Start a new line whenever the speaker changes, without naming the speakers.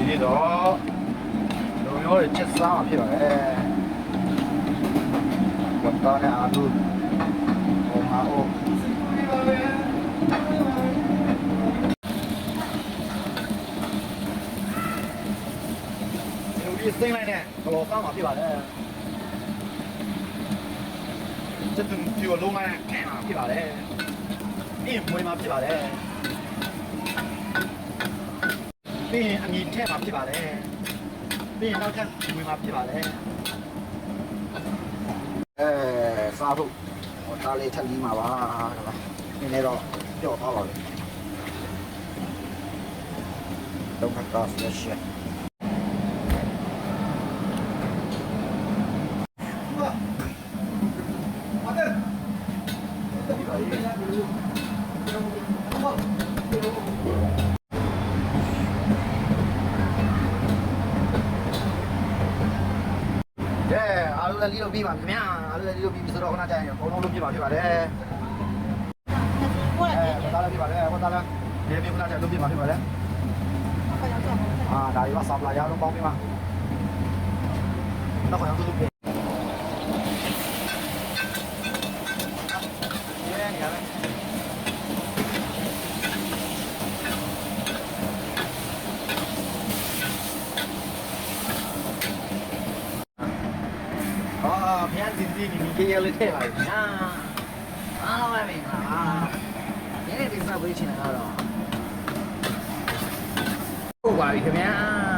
ပြီးတော့လုံရောတွေချက်စားမှာဖြစ်ပါတယ်ဝတ်သားနဲ့အာလူဟောမှာအိုးဒီစိမ့်လိုက်နဲ့ဘလောစားမှာဖြစ်ပါတယ်ချက်သူဒီကိုလုံးလိုက်နဲ့မှာဖြစ်ပါတယ်အင်းမွေးမှာဖြစ်ပါတယ်ပြီးရင်အမြင်ထက်မှာဖြစ်ပါတယ်ပြီးရင်နောက်ထပ်မွေးမှာဖြစ်ပါတယ်စားဖို့ဟောတားလေးထပ်ပြီးမှာပါနည်းနည်းတော့ကြော့သွားပါလို့တော့ခါတော့ဆက်ရှက်အားလုံးလည်းပြီးပါခင်ဗျာအားလုံးလည်းပြီးပြီဆိုတော့ခဏကြာရင်ဘုံလုံးလုပ်ပြပါဖြစ်ပါတယ်ဒါလည်းပြပါတယ်ဟောဒါလည်းဒီပြခဏကြာလုပ်ပြပါဖြစ်ပါတယ်ဒါရီကစားပလာရအောင်ပေါင်းပြပါတော့ခေါင်းလုပ်ပြဖျက်စီစီနီကေရလေးထည့်ပါလိမ့်ညာအားလုံးပဲမင်္ဂလာပါဒီနေ့ဒီစားပေးချင်တာကတော့ဟုတ်ပါပြီခင်ဗျာ